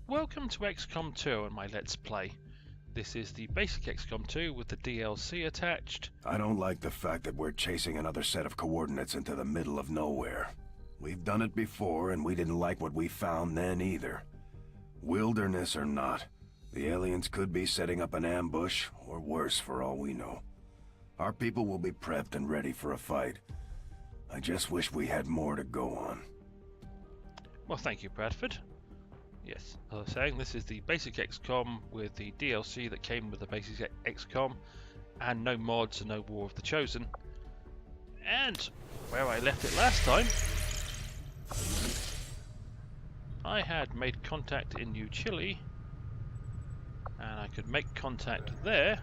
Welcome to XCOM 2 and my Let's Play. This is the basic XCOM 2 with the DLC attached. I don't like the fact that we're chasing another set of coordinates into the middle of nowhere. We've done it before and we didn't like what we found then either. Wilderness or not, the aliens could be setting up an ambush, or worse for all we know. Our people will be prepped and ready for a fight. I just wish we had more to go on. Well, thank you, Bradford. Yes, as I was saying, this is the basic XCOM with the DLC that came with the basic XCOM, and no mods and no War of the Chosen. And where I left it last time, I had made contact in New Chile, and I could make contact there,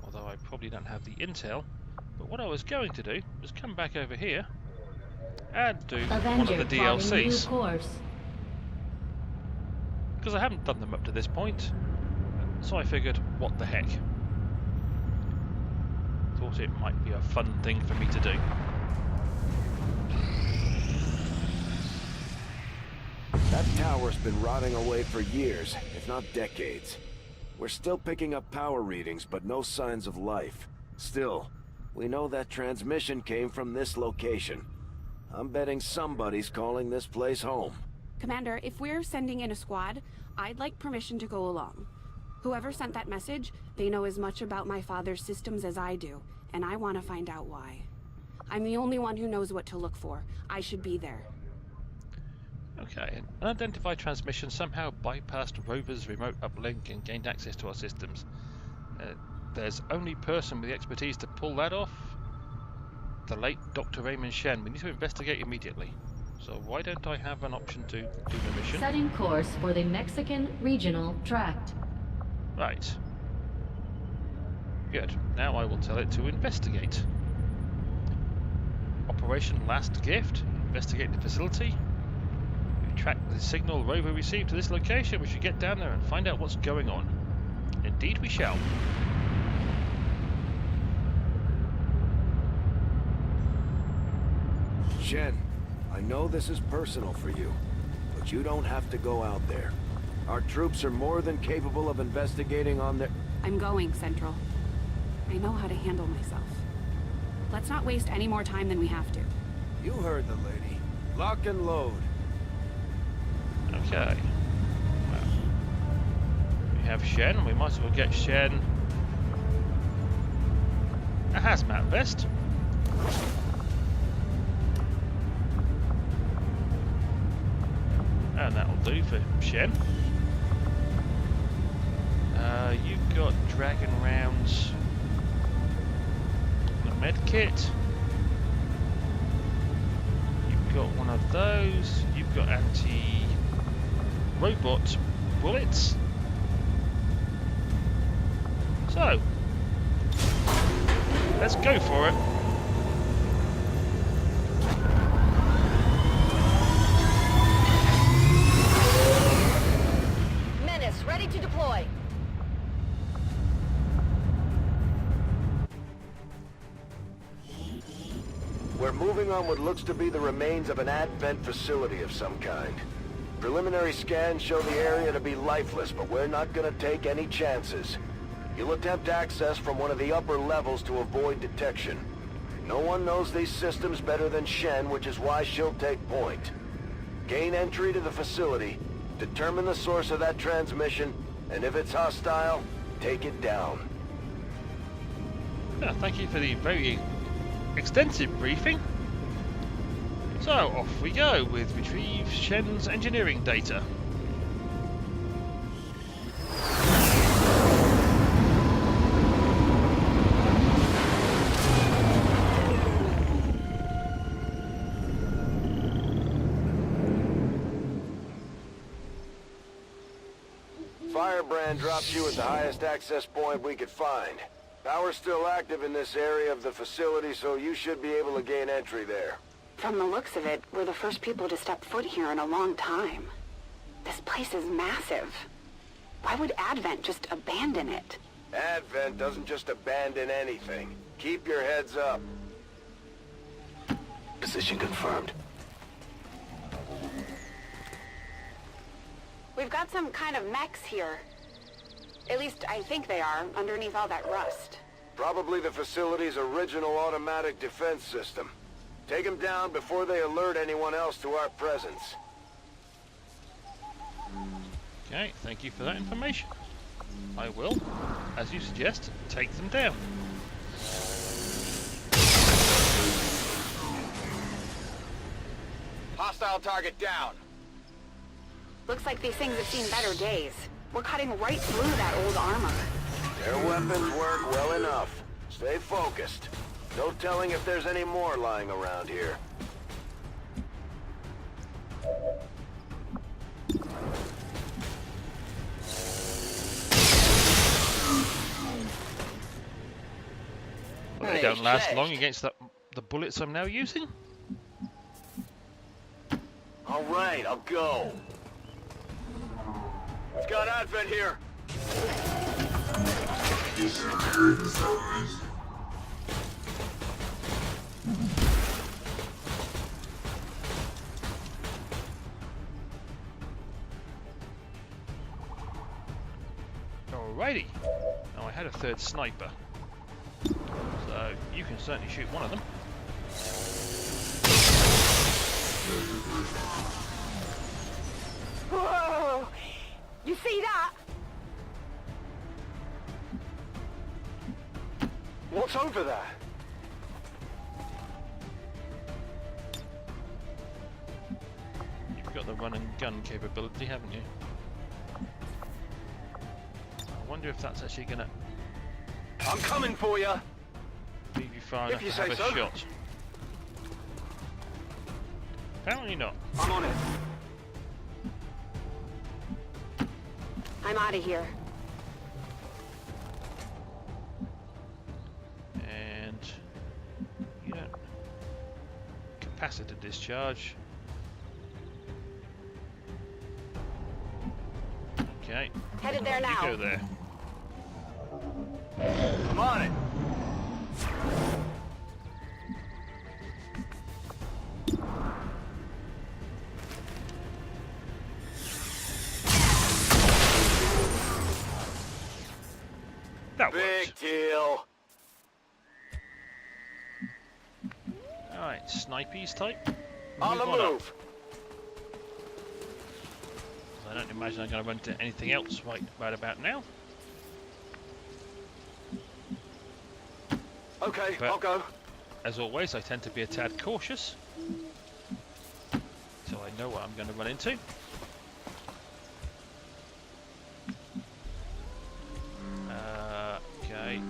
although I probably don't have the intel. But what I was going to do was come back over here and do one of the DLCs. Because I haven't done them up to this point, so I figured, what the heck. Thought it might be a fun thing for me to do. That tower's been rotting away for years, if not decades. We're still picking up power readings, but no signs of life. Still, we know that transmission came from this location. I'm betting somebody's calling this place home. Commander, if we're sending in a squad, I'd like permission to go along. Whoever sent that message, they know as much about my father's systems as I do, and I want to find out why. I'm the only one who knows what to look for. I should be there. Okay, an unidentified transmission somehow bypassed Rover's remote uplink and gained access to our systems. There's only person with the expertise to pull that off. The late Dr. Raymond Shen. We need to investigate immediately. So why don't I have an option to do the mission? Setting course for the Mexican Regional Tract. Right. Good. Now I will tell it to investigate. Operation Last Gift. Investigate the facility. We track the signal Rover received to this location. We should get down there and find out what's going on. Indeed we shall. Shen, I know this is personal for you, but you don't have to go out there. Our troops are more than capable of investigating on their... I'm going, Central. I know how to handle myself. Let's not waste any more time than we have to. You heard the lady. Lock and load. Okay. Well, we have Shen. We might as well get Shen a hazmat vest. And that'll do for Shen. You've got dragon rounds. The med kit. You've got one of those. You've got anti-robot bullets. So, let's go for it. Ready to deploy. We're moving on what looks to be the remains of an advent facility of some kind. Preliminary scans show the area to be lifeless, but we're not gonna take any chances. You'll attempt access from one of the upper levels to avoid detection. No one knows these systems better than Shen, which is why she'll take point. Gain entry to the facility, determine the source of that transmission, and if it's hostile, take it down. Yeah, thank you for the very extensive briefing. So, off we go with retrieve Shen's engineering data. Firebrand dropped you at the highest access point we could find. Power's still active in this area of the facility, so you should be able to gain entry there. From the looks of it, we're the first people to step foot here in a long time. This place is massive. Why would Advent just abandon it? Advent doesn't just abandon anything. Keep your heads up. Position confirmed. We've got some kind of MECs here. At least I think they are, underneath all that rust. Probably the facility's original automatic defense system. Take them down before they alert anyone else to our presence. Okay, thank you for that information. I will, as you suggest, take them down. Hostile target down. Looks like these things have seen better days. We're cutting right through that old armor. Their weapons work well enough. Stay focused. No telling if there's any more lying around here. Well, they don't last long against the bullets I'm now using. All right, I'll go. We've got Advent here. Alrighty. Now I had a third sniper, so you can certainly shoot one of them. Whoa! You see that? What's over there? You've got the run and gun capability, haven't you? I wonder if that's actually gonna I'm coming for you. leave you far enough If you to have say a so. shot. Apparently not. I'm on it. I'm out of here. And you don't capacitor discharge. Okay. Headed there You now. go there. I'm on it. That Big worked. deal. Alright, snipies type. On the Move on up. move. I don't imagine I'm going to run into anything else right about now. Okay, But- I'll go. As always, I tend to be a tad cautious, so I know what I'm going to run into. Okay.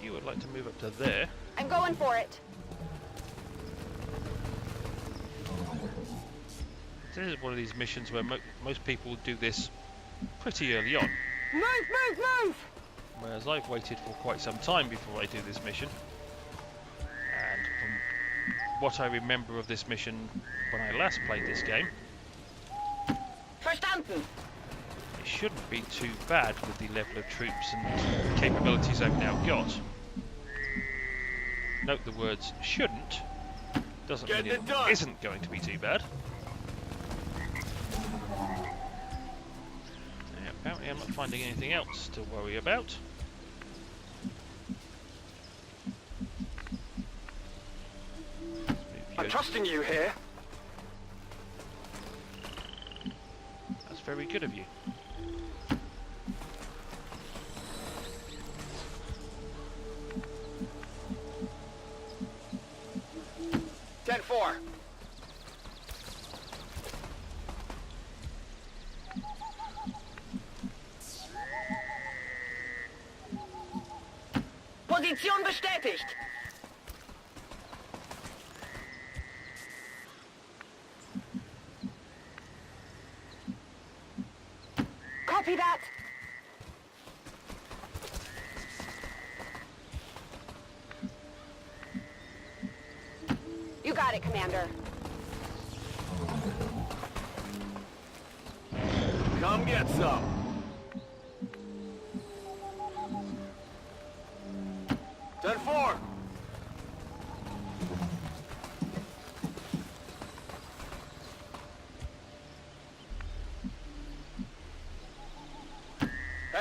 You would like to move up to there. I'm going for it. This is one of these missions where most people do this pretty early on, Move, move, move! whereas I've waited for quite some time before I do this mission. And from what I remember of this mission when I last played this game, Verstanden. it shouldn't be too bad with the level of troops and capabilities I've now got. Note the words shouldn't, doesn't mean Getting it it done. isn't going to be too bad. Yeah, apparently I'm not finding anything else to worry about. I'm trusting you here. That's very good of you. Ten-4. Position bestätigt. Copy that. You got it, Commander. Come get some. Ten-4.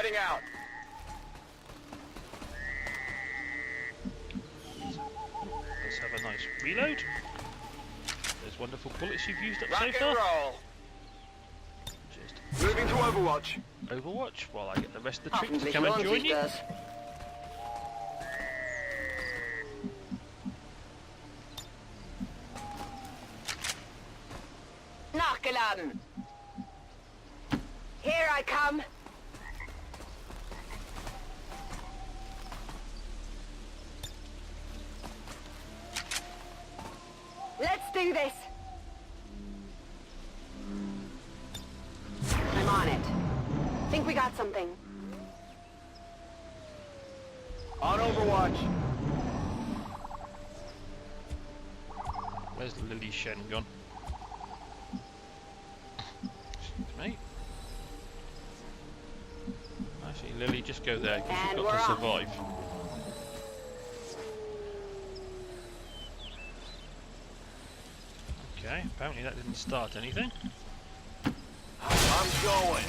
Heading out. Let's have a nice reload. Those wonderful bullets you've used up Rock so and far. roll. Just Moving to Overwatch. Overwatch while I get the rest of the troops to Hoffentlich come and lohnt join sich you. das. Nachgeladen. Here I come. Let's do this. I'm on it. Think we got something. On Overwatch. Where's Lilly Shen gone? Excuse me. Actually, Lilly, just go there because And you've we're got to off. survive. Okay, apparently that didn't start anything. I'm going.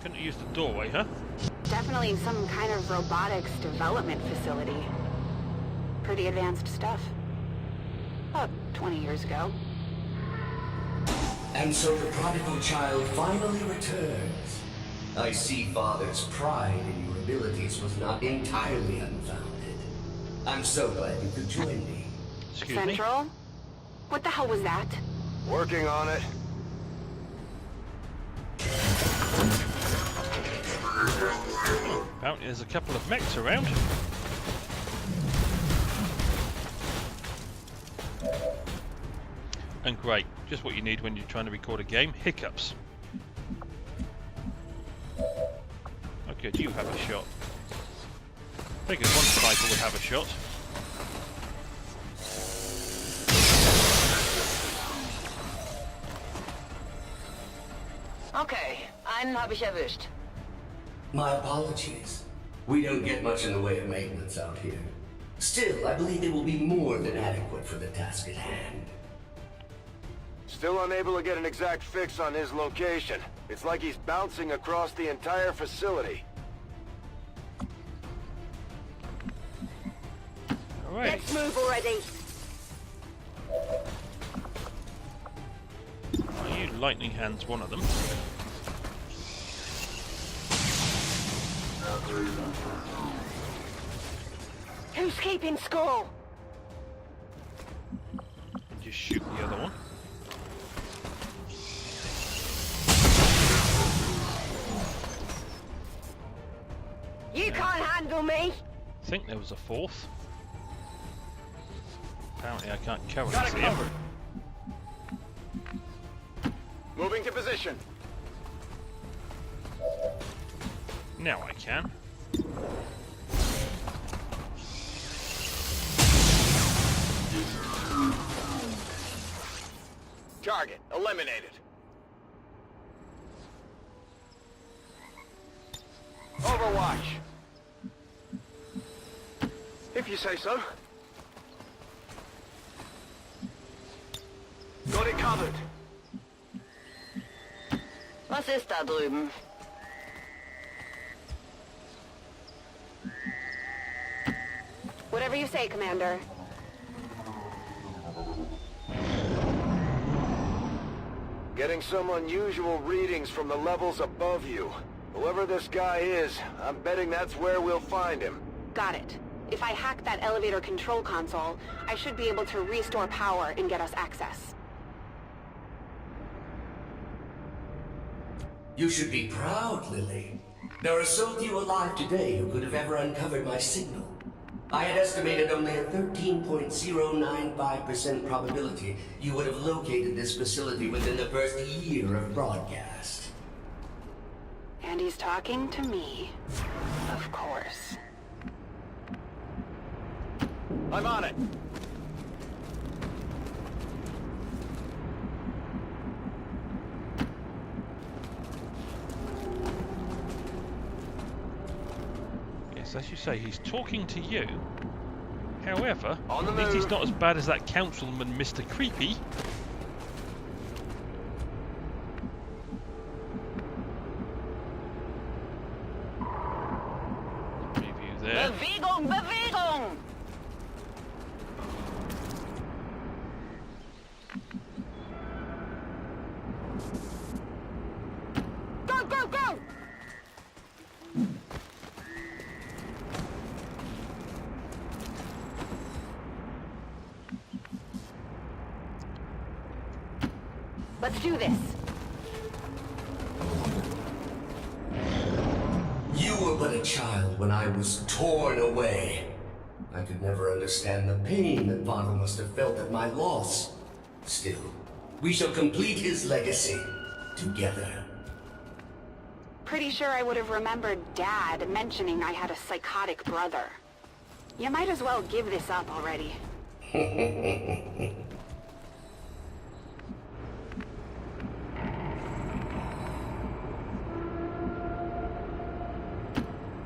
Couldn't use the doorway, huh? Definitely some kind of robotics development facility. Pretty advanced stuff. About 20 years ago. And so the prodigal child finally returns. I see Father's pride in your abilities was not entirely unfounded. I'm so glad you could join me. Excuse me. Central? What the hell was that? Working on it. Apparently there's a couple of mechs around. And great, just what you need when you're trying to record a game, hiccups. Oh good, you have a shot. Figured one sniper would have a shot. Okay, einen habe ich erwischt. My apologies. We don't get much in the way of maintenance out here. Still, I believe it will be more than adequate for the task at hand. Still unable to get an exact fix on his location. It's like he's bouncing across the entire facility. Alright. Let's move already. Are you lightning hands one of them? Who's keeping score? And just shoot the other one. You can't handle me. I think there was a fourth. Apparently I can't currently Got it see him. covered. Moving to position. Now I can. Target eliminated. Overwatch. If you say so. Got it covered. Was ist da drüben? Whatever you say, Commander. Getting some unusual readings from the levels above you. Whoever this guy is, I'm betting that's where we'll find him. Got it. If I hack that elevator control console, I should be able to restore power and get us access. You should be proud, Lilly. There are so few alive today who could have ever uncovered my signal. I had estimated only a 13.095% probability you would have located this facility within the first year of broadcast. And he's talking to me. Of course. I'm on it. Yes, as you say, he's talking to you. However, On the at least he's move. not as bad as that councilman, Mr. Creepy. Bewegung, Bewegung! Go, go, go! Let's do this. You were but a child when I was torn away. I could never understand the pain that father must have felt at my loss. Still, we shall complete his legacy together. Pretty sure I would have remembered Dad mentioning I had a psychotic brother. You might as well give this up already.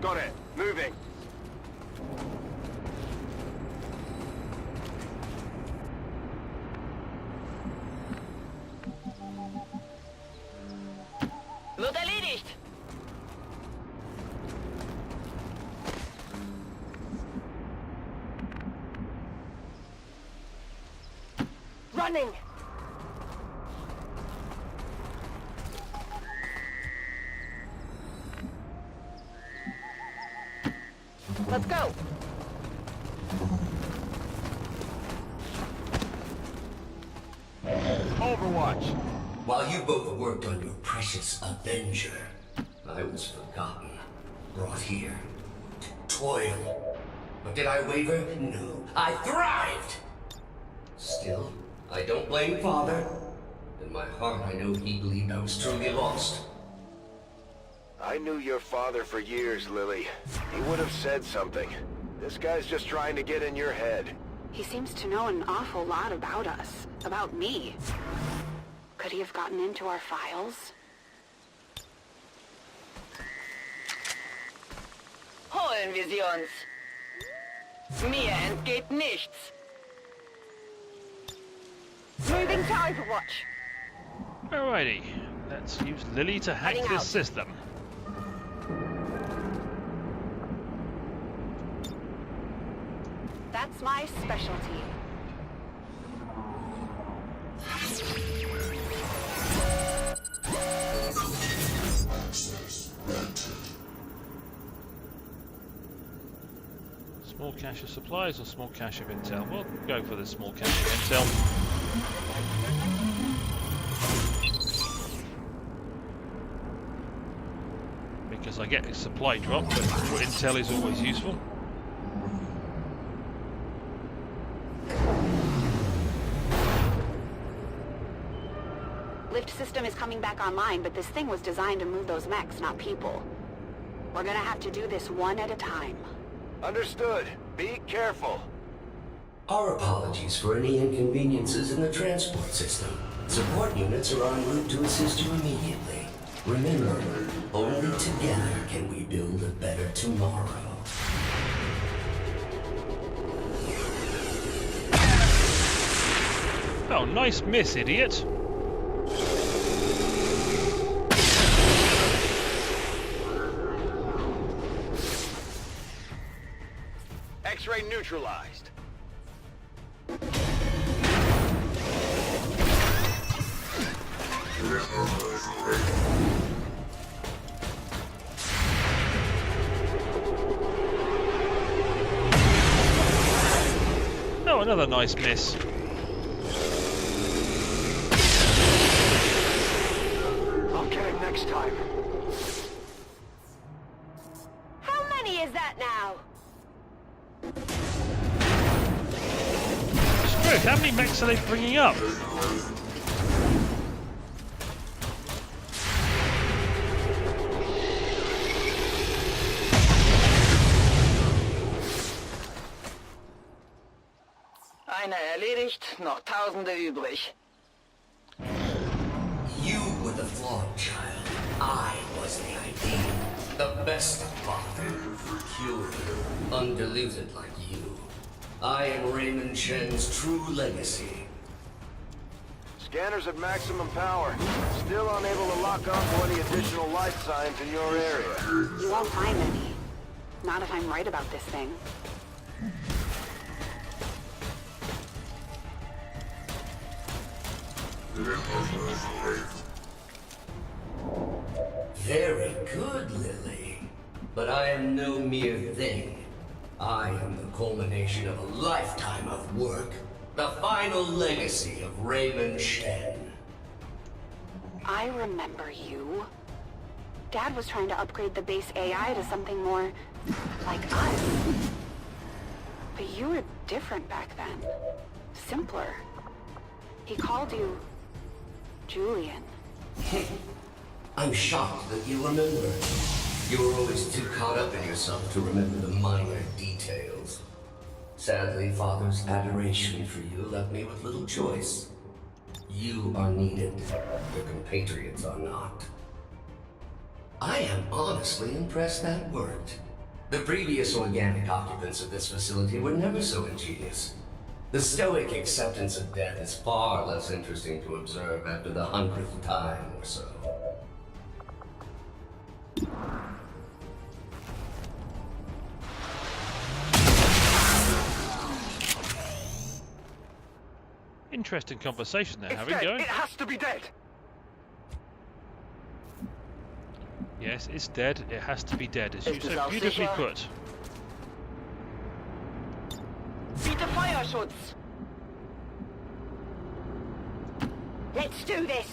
Got it. Moving. Wird erledigt! Running! Let's go! Overwatch. While you both worked on your precious Avenger, I was forgotten, brought here to toil. But did I waver? No, I thrived! Still, I don't blame Father. In my heart, I know he believed I was truly lost. I knew your father for years, Lilly. He would have said something. This guy's just trying to get in your head. He seems to know an awful lot about us. About me. Could he have gotten into our files? Holen wir sie uns! Mir entgeht nichts! Moving to Overwatch! Alrighty, let's use Lilly to hack Heading this out. system. That's my specialty. Small cache of supplies or small cache of intel? We'll go for the small cache of intel. Because I get a supply drop, but intel is always useful. Lift system is coming back online, but this thing was designed to move those mechs, not people. We're gonna have to do this one at a time. Understood. Be careful. Our apologies for any inconveniences in the transport system. Support units are en route to assist you immediately. Remember, only together can we build a better tomorrow. Oh, nice miss, idiot! X-ray neutralized. Oh, another nice miss. I'll get him next time. How many is that now? Screw, how many mechs are they bringing up? Einer erledigt, noch Tausende übrig. You were the flawed child. I was the ideal. The best of father. Pure, undiluted like you. I am Raymond Shen's true legacy. Scanners at maximum power. Still unable to lock on to any additional life signs in your area. You won't find any. Not if I'm right about this thing. Very good, Lilly. But I am no mere thing. I am the culmination of a lifetime of work. The final legacy of Raymond Shen. I remember you. Dad was trying to upgrade the base AI to something more like us. But you were different back then. Simpler. He called you Julian. I'm shocked that you remember. You were always too caught up in yourself to remember the minor details. Sadly, Father's adoration for you left me with little choice. You are needed. Your compatriots are not. I am honestly impressed that worked. The previous organic occupants of this facility were never so ingenious. The stoic acceptance of death is far less interesting to observe after the 100th time or so. Interesting conversation they're It's having dead. going. It has to be dead. Yes, it's dead. It has to be dead, as you Ist es so auch beautifully sicher? put. Bitte Feuerschutz! Let's do this!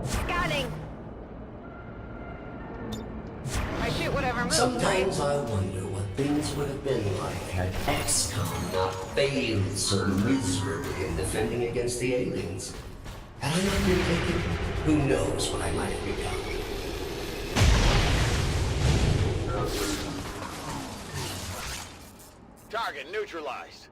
Scanning! I shoot whatever moves, right? Sometimes I wonder what things would have been like had XCOM not failed so miserably in defending against the aliens. Had I not been taken, who knows what I might have become. Target neutralized.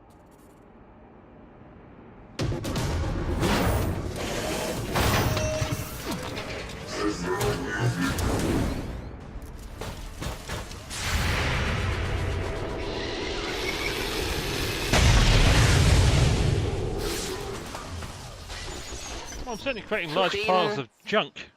Well, I'm certainly creating large piles of junk.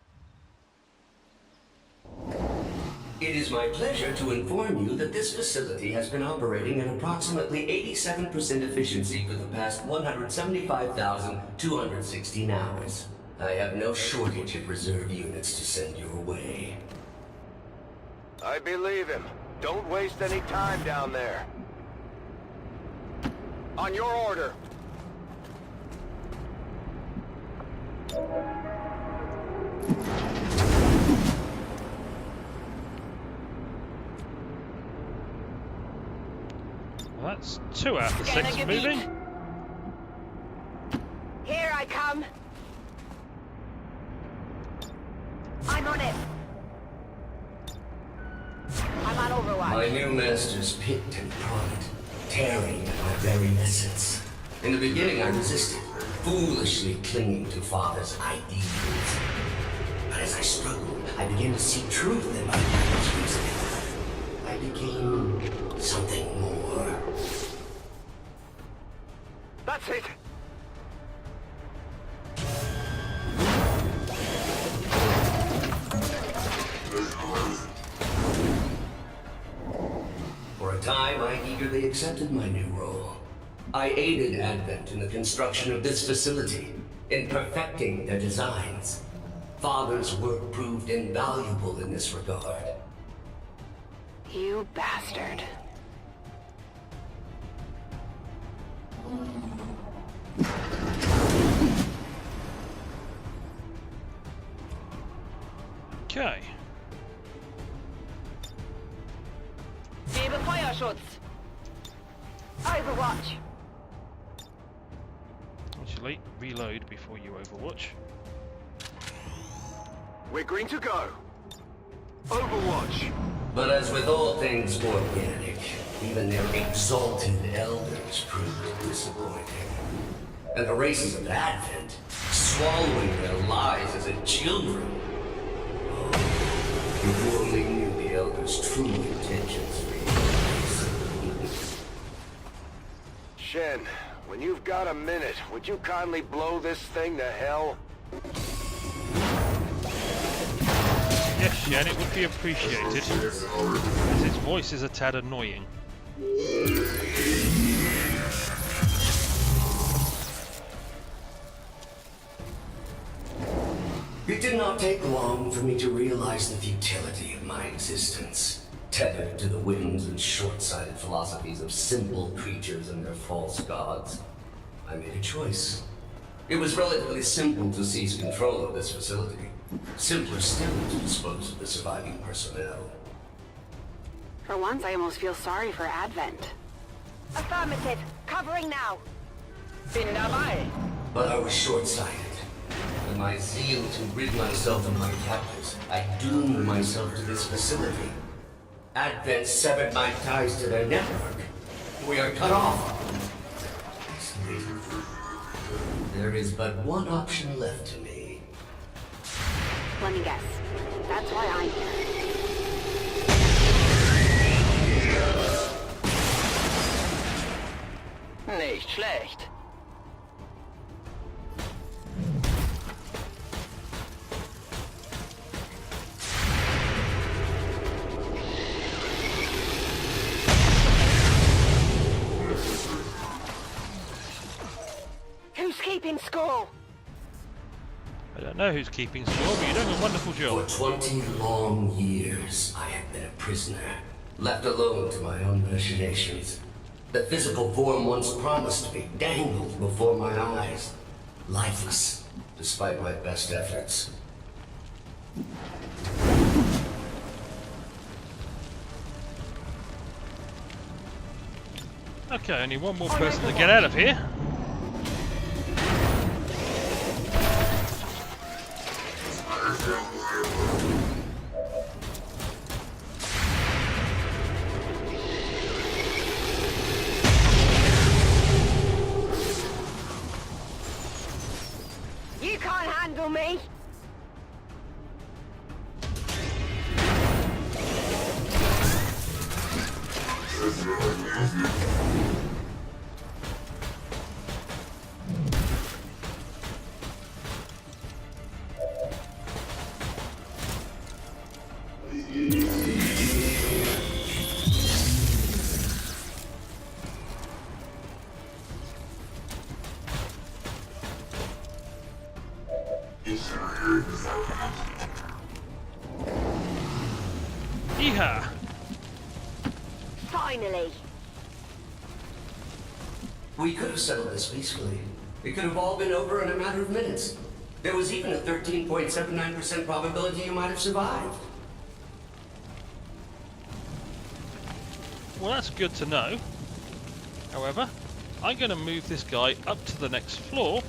It is my pleasure to inform you that this facility has been operating at approximately 87% efficiency for the past 175,216 hours. I have no shortage of reserve units to send your way. I believe him. Don't waste any time down there. On your order. Well, that's 2 out of the 6 Scanner moving. gebiet. Here I come! I'm on it! I'm on Overwatch. My new masters picked and prodded, tearing at my very essence. In the beginning I resisted, foolishly clinging to Father's ideals. But as I struggled, I began to see truth in my father's reasoning. I became something more. That's it. For a time, I eagerly accepted my new role. I aided Advent in the construction of this facility, in perfecting their designs. Father's work proved invaluable in this regard. You bastard. Okay. Gebe Feuerschutz! Overwatch! Actually, reload before you overwatch. We're green to go. Overwatch. But as with all things organic, even their exalted elders proved disappointing. And the races of Advent, swallowing their lies as in children. Oh, if you only knew the elders' true intentions for you. Shen, when you've got a minute, would you kindly blow this thing to hell? Yes, Shen, it would be appreciated, as his voice is a tad annoying. It did not take long for me to realize the futility of my existence. Tethered to the whims and short-sighted philosophies of simple creatures and their false gods, I made a choice. It was relatively simple to seize control of this facility. Simpler still to dispose of the surviving personnel. For once, I almost feel sorry for Advent. Affirmative. Covering now. Bin dabei. But I was short-sighted. In my zeal to rid myself of my captors, I doomed myself to this facility. Advent severed my ties to their network. We are cut off. There is but one option left to me. Let me guess. That's why I'm here. Nicht schlecht. Who's keeping score? I don't know who's keeping score, but you're doing a wonderful job. For 20 long years, I have been a prisoner, left alone to my own machinations. The physical form once promised me dangled before my eyes, lifeless, despite my best efforts. Okay, only one more person to get out of here. You can't handle me. Yeehaw! Finally. We could have settled this peacefully. It could have all been over in a matter of minutes. There was even a 13.79% probability you might have survived. Well, that's good to know. However, I'm going to move this guy up to the next floor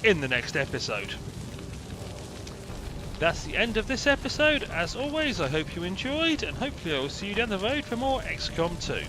in the next episode. That's the end of this episode. As always, I hope you enjoyed, and hopefully I will see you down the road for more XCOM 2.